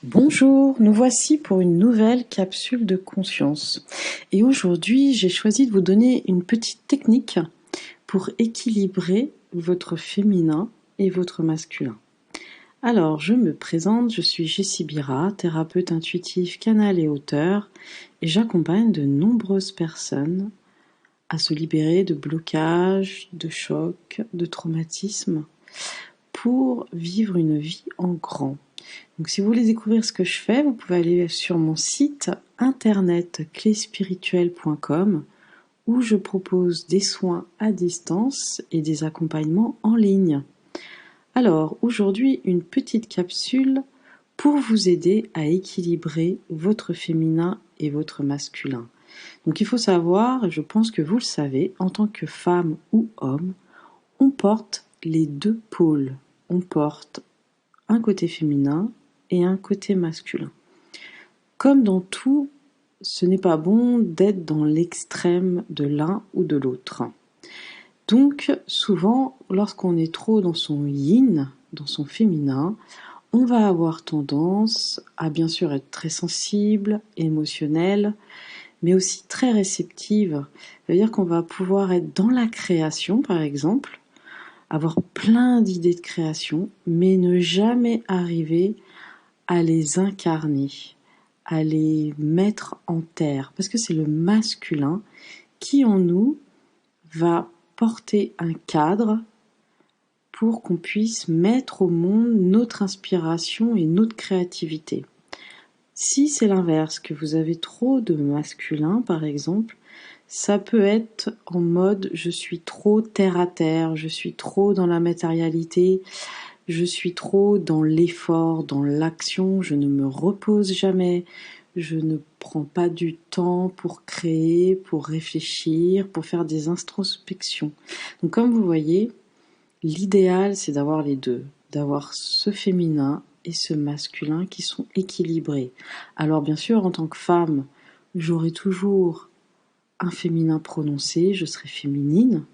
Bonjour, nous voici pour une nouvelle capsule de conscience. Et aujourd'hui, j'ai choisi de vous donner une petite technique pour équilibrer votre féminin et votre masculin. Alors, je me présente, je suis Jessie Bira, thérapeute intuitif, canal et auteur, et j'accompagne de nombreuses personnes à se libérer de blocages, de chocs, de traumatismes, pour vivre une vie en grand. Donc si vous voulez découvrir ce que je fais, vous pouvez aller sur mon site internet cléspirituelle.com où je propose des soins à distance et des accompagnements en ligne. Alors aujourd'hui, une petite capsule pour vous aider à équilibrer votre féminin et votre masculin. Donc il faut savoir, et je pense que vous le savez, en tant que femme ou homme, on porte les deux pôles. On porte un côté féminin et un côté masculin. Comme dans tout, ce n'est pas bon d'être dans l'extrême de l'un ou de l'autre. Donc souvent, lorsqu'on est trop dans son yin, dans son féminin, on va avoir tendance à bien sûr être très sensible, émotionnel, mais aussi très réceptive. Ça veut dire qu'on va pouvoir être dans la création, par exemple, avoir plein d'idées de création, mais ne jamais arriver à les incarner, à les mettre en terre, parce que c'est le masculin qui en nous va porter un cadre pour qu'on puisse mettre au monde notre inspiration et notre créativité. Si c'est l'inverse, que vous avez trop de masculin par exemple, ça peut être en mode je suis trop terre à terre, je suis trop dans la matérialité, je suis trop dans l'effort, dans l'action, je ne me repose jamais, je ne prends pas du temps pour créer, pour réfléchir, pour faire des introspections. Donc comme vous voyez, l'idéal c'est d'avoir les deux, d'avoir ce féminin et ce masculin qui sont équilibrés. Alors bien sûr, en tant que femme, j'aurai toujours un féminin prononcé, je serai féminine,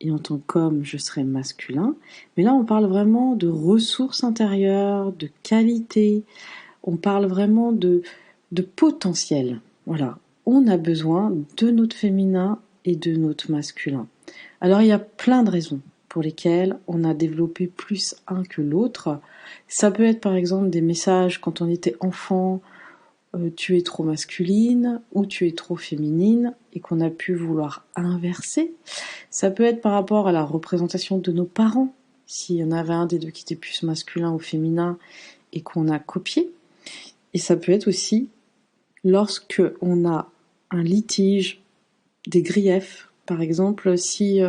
et en tant qu'homme, je serai masculin. Mais là, on parle vraiment de ressources intérieures, de qualité, on parle vraiment de potentiel. Voilà, on a besoin de notre féminin et de notre masculin. Alors, il y a plein de raisons pour lesquelles on a développé plus un que l'autre. Ça peut être par exemple des messages quand on était enfant, tu es trop masculine ou tu es trop féminine et qu'on a pu vouloir inverser. Ça peut être par rapport à la représentation de nos parents, s'il y en avait un des deux qui était plus masculin ou féminin et qu'on a copié. Et ça peut être aussi lorsque on a un litige, des griefs. Par exemple, si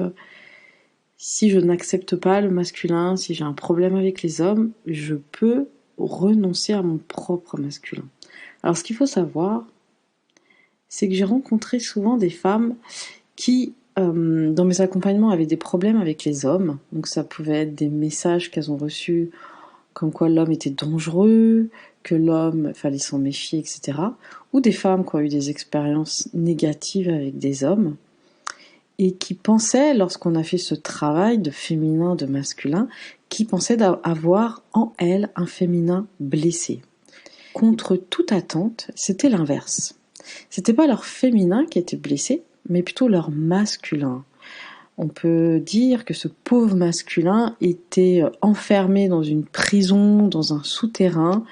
je n'accepte pas le masculin, si j'ai un problème avec les hommes, je peux renoncer à mon propre masculin. Alors ce qu'il faut savoir, c'est que j'ai rencontré souvent des femmes qui, dans mes accompagnements, avaient des problèmes avec les hommes. Donc ça pouvait être des messages qu'elles ont reçus comme quoi l'homme était dangereux, que l'homme fallait s'en méfier, etc. Ou des femmes qui ont eu des expériences négatives avec des hommes et qui pensaient, lorsqu'on a fait ce travail de féminin, de masculin, qui pensaient avoir en elles un féminin blessé. Contre toute attente, c'était l'inverse. C'était pas leur féminin qui était blessé, mais plutôt leur masculin. On peut dire que ce pauvre masculin était enfermé dans une prison, dans un souterrain.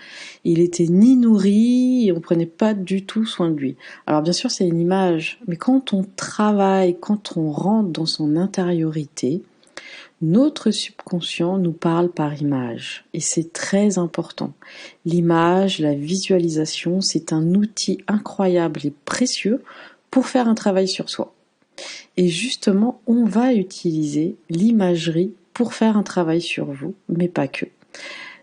Il était ni nourri et on prenait pas du tout soin de lui. Alors bien sûr, c'est une image, mais quand on travaille, quand on rentre dans son intériorité, notre subconscient nous parle par image et c'est très important. L'image, la visualisation, c'est un outil incroyable et précieux pour faire un travail sur soi. Et justement, on va utiliser l'imagerie pour faire un travail sur vous, mais pas que.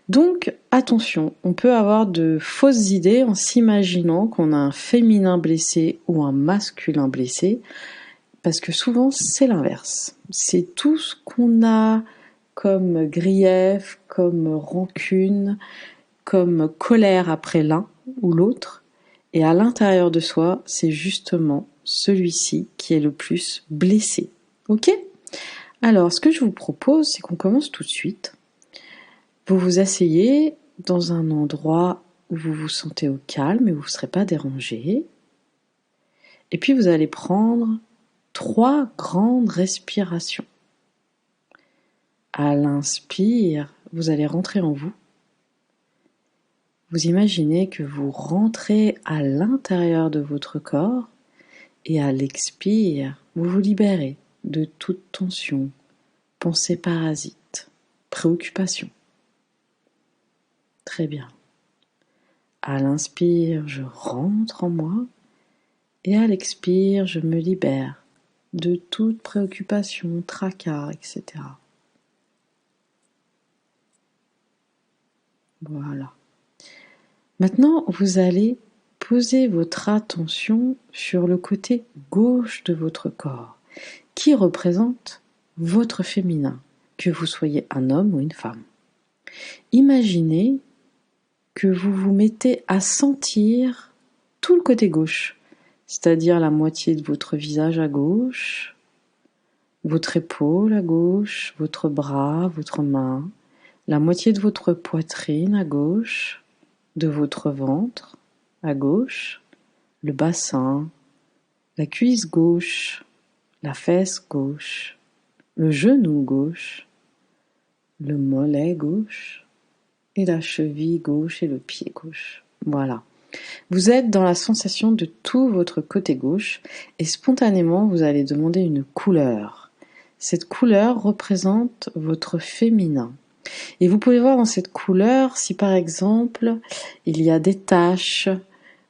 Donc, attention, on peut avoir de fausses idées en s'imaginant qu'on a un féminin blessé ou un masculin blessé, parce que souvent, c'est l'inverse. C'est tout ce qu'on a comme grief, comme rancune, comme colère après l'un ou l'autre. Et à l'intérieur de soi, c'est justement celui-ci qui est le plus blessé. Ok ? Alors, ce que je vous propose, c'est qu'on commence tout de suite. Vous vous asseyez dans un endroit où vous vous sentez au calme et vous ne serez pas dérangé. Et puis vous allez prendre 3 grandes respirations. À l'inspire, vous allez rentrer en vous. Vous imaginez que vous rentrez à l'intérieur de votre corps et à l'expire, vous vous libérez de toute tension, pensée parasite, préoccupation. Très bien. À l'inspire, je rentre en moi et à l'expire, je me libère de toute préoccupation, tracas, etc. Voilà. Maintenant, vous allez poser votre attention sur le côté gauche de votre corps, qui représente votre féminin, que vous soyez un homme ou une femme. Imaginez que vous vous mettez à sentir tout le côté gauche, c'est-à-dire la moitié de votre visage à gauche, votre épaule à gauche, votre bras, votre main, la moitié de votre poitrine à gauche, de votre ventre à gauche, le bassin, la cuisse gauche, la fesse gauche, le genou gauche, le mollet gauche et la cheville gauche et le pied gauche. Voilà. Vous êtes dans la sensation de tout votre côté gauche et spontanément vous allez demander une couleur. Cette couleur représente votre féminin. Et vous pouvez voir dans cette couleur si par exemple il y a des taches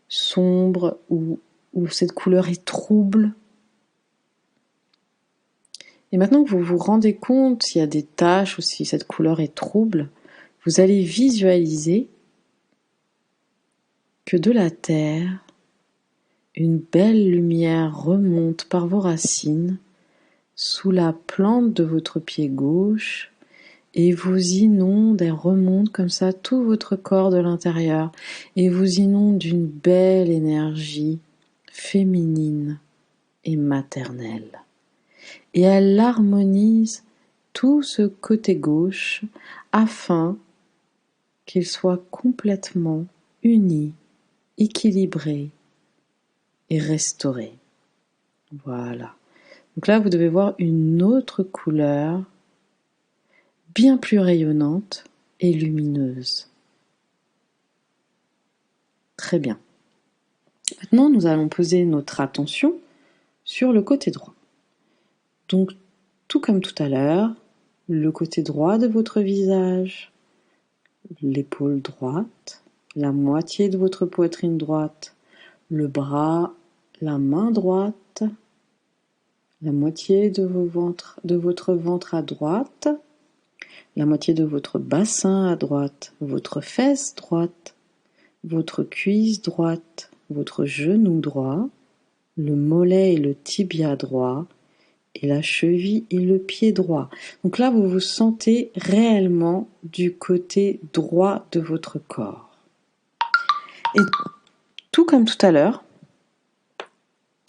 sombres ou cette couleur est trouble. Et maintenant que vous vous rendez compte s'il y a des taches ou si cette couleur est trouble, vous allez visualiser que de la terre, une belle lumière remonte par vos racines sous la plante de votre pied gauche et vous inonde et remonte comme ça tout votre corps de l'intérieur et vous inonde d'une belle énergie féminine et maternelle. Et elle harmonise tout ce côté gauche afin qu'il soit complètement uni, équilibré et restauré. Voilà. Donc là, vous devez voir une autre couleur bien plus rayonnante et lumineuse. Très bien. Maintenant, nous allons poser notre attention sur le côté droit. Donc, tout comme tout à l'heure, le côté droit de votre visage, l'épaule droite, la moitié de votre poitrine droite, le bras, la main droite, la moitié de votre ventre à droite, la moitié de votre bassin à droite, votre fesse droite, votre cuisse droite, votre genou droit, le mollet et le tibia droit, et la cheville et le pied droit. Donc là, vous vous sentez réellement du côté droit de votre corps. Et tout comme tout à l'heure,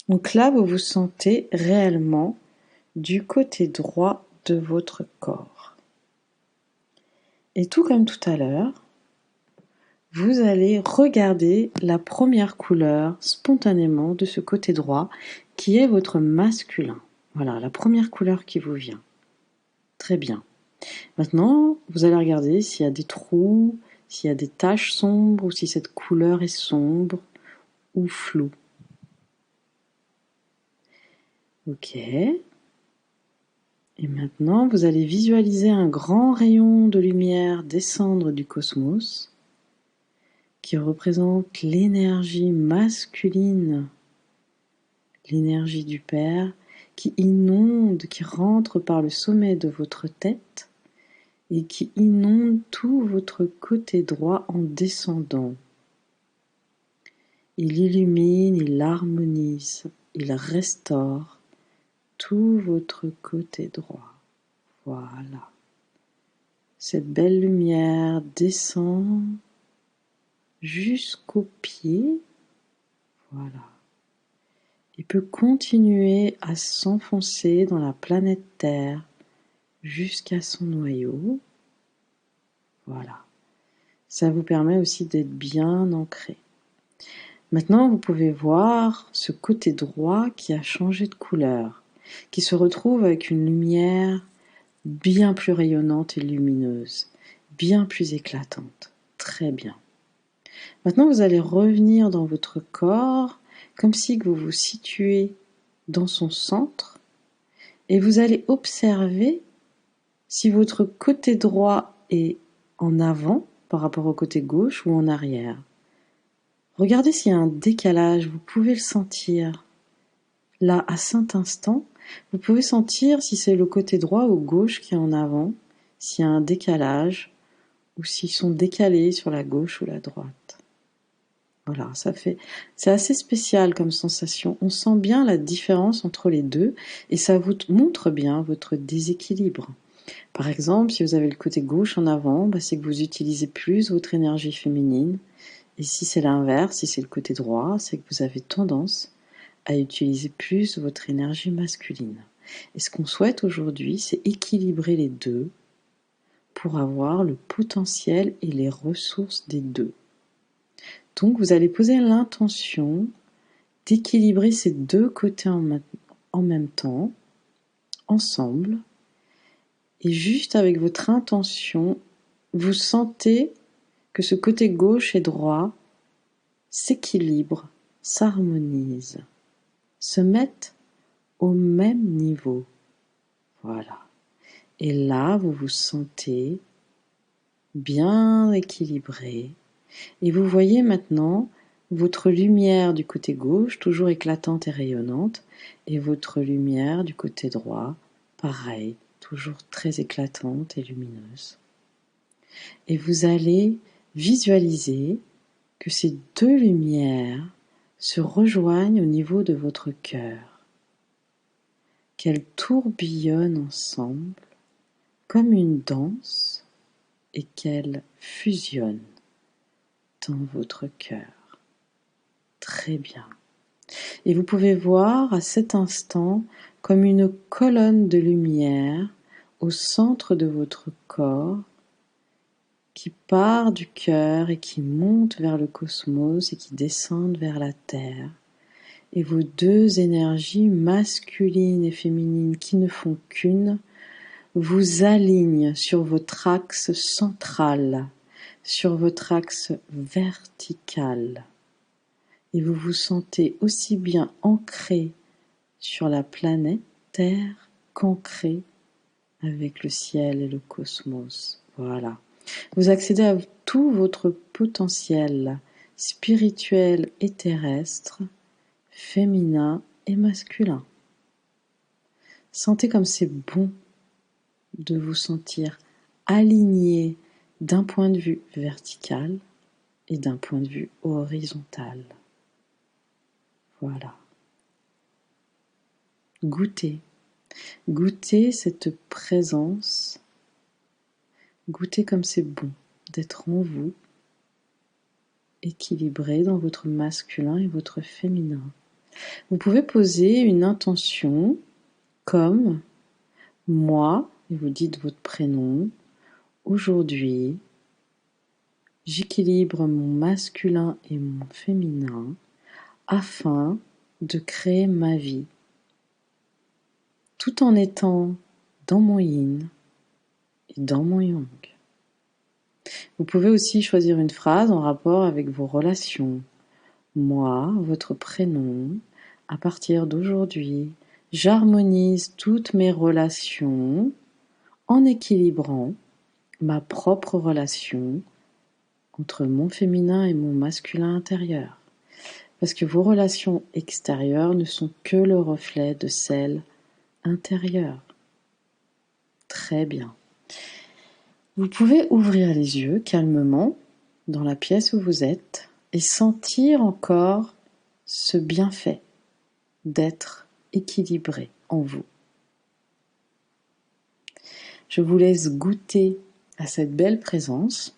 donc là, vous vous sentez réellement du côté droit de votre corps. Et tout comme tout à l'heure, vous allez regarder la première couleur spontanément de ce côté droit qui est votre masculin. Voilà, la première couleur qui vous vient. Très bien. Maintenant, vous allez regarder s'il y a des trous, s'il y a des taches sombres ou si cette couleur est sombre ou floue. Ok. Et maintenant, vous allez visualiser un grand rayon de lumière descendre du cosmos qui représente l'énergie masculine, l'énergie du Père, qui inonde, qui rentre par le sommet de votre tête et qui inonde tout votre côté droit en descendant. Il illumine, il harmonise, il restaure tout votre côté droit. Voilà. Cette belle lumière descend jusqu'aux pieds. Voilà. Et peut continuer à s'enfoncer dans la planète Terre jusqu'à son noyau. Voilà. Ça vous permet aussi d'être bien ancré. Maintenant, vous pouvez voir ce côté droit qui a changé de couleur, qui se retrouve avec une lumière bien plus rayonnante et lumineuse, bien plus éclatante. Très bien. Maintenant, vous allez revenir dans votre corps, comme si vous vous situez dans son centre, et vous allez observer si votre côté droit est en avant par rapport au côté gauche ou en arrière. Regardez s'il y a un décalage, vous pouvez le sentir. Là, à cet instant, vous pouvez sentir si c'est le côté droit ou gauche qui est en avant, s'il y a un décalage, ou s'ils sont décalés sur la gauche ou la droite. Voilà, c'est assez spécial comme sensation. On sent bien la différence entre les deux et ça vous montre bien votre déséquilibre. Par exemple, si vous avez le côté gauche en avant, c'est que vous utilisez plus votre énergie féminine. Et si c'est l'inverse, si c'est le côté droit, c'est que vous avez tendance à utiliser plus votre énergie masculine. Et ce qu'on souhaite aujourd'hui, c'est équilibrer les deux pour avoir le potentiel et les ressources des deux. Donc vous allez poser l'intention d'équilibrer ces deux côtés en même temps, ensemble, et juste avec votre intention, vous sentez que ce côté gauche et droit s'équilibrent, s'harmonisent, se mettent au même niveau. Voilà. Et là, vous vous sentez bien équilibré. Et vous voyez maintenant votre lumière du côté gauche, toujours éclatante et rayonnante, et votre lumière du côté droit, pareil, toujours très éclatante et lumineuse. Et vous allez visualiser que ces deux lumières se rejoignent au niveau de votre cœur, qu'elles tourbillonnent ensemble comme une danse et qu'elles fusionnent dans votre cœur. Très bien. Et vous pouvez voir à cet instant comme une colonne de lumière au centre de votre corps qui part du cœur et qui monte vers le cosmos et qui descend vers la terre. Et vos deux énergies masculines et féminines qui ne font qu'une vous alignent sur votre axe central, sur votre axe vertical. Et vous vous sentez aussi bien ancré sur la planète Terre qu'ancré avec le ciel et le cosmos. Voilà. Vous accédez à tout votre potentiel spirituel et terrestre, féminin et masculin. Sentez comme c'est bon de vous sentir aligné d'un point de vue vertical et d'un point de vue horizontal. Voilà. Goûtez cette présence. Goûtez comme c'est bon d'être en vous, équilibré dans votre masculin et votre féminin. Vous pouvez poser une intention comme moi, et vous dites votre prénom. Aujourd'hui, j'équilibre mon masculin et mon féminin afin de créer ma vie, tout en étant dans mon yin et dans mon yang. Vous pouvez aussi choisir une phrase en rapport avec vos relations. Moi, votre prénom, à partir d'aujourd'hui, j'harmonise toutes mes relations en équilibrant ma propre relation entre mon féminin et mon masculin intérieur. Parce que vos relations extérieures ne sont que le reflet de celles intérieures. Très bien. Vous pouvez ouvrir les yeux calmement dans la pièce où vous êtes et sentir encore ce bienfait d'être équilibré en vous. Je vous laisse goûter à cette belle présence.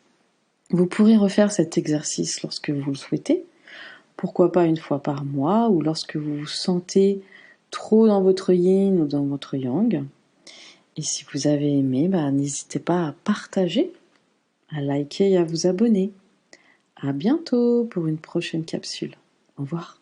Vous pourrez refaire cet exercice lorsque vous le souhaitez, pourquoi pas une fois par mois ou lorsque vous vous sentez trop dans votre yin ou dans votre yang. Et si vous avez aimé, n'hésitez pas à partager à liker et à vous abonner. À bientôt pour une prochaine capsule. Au revoir.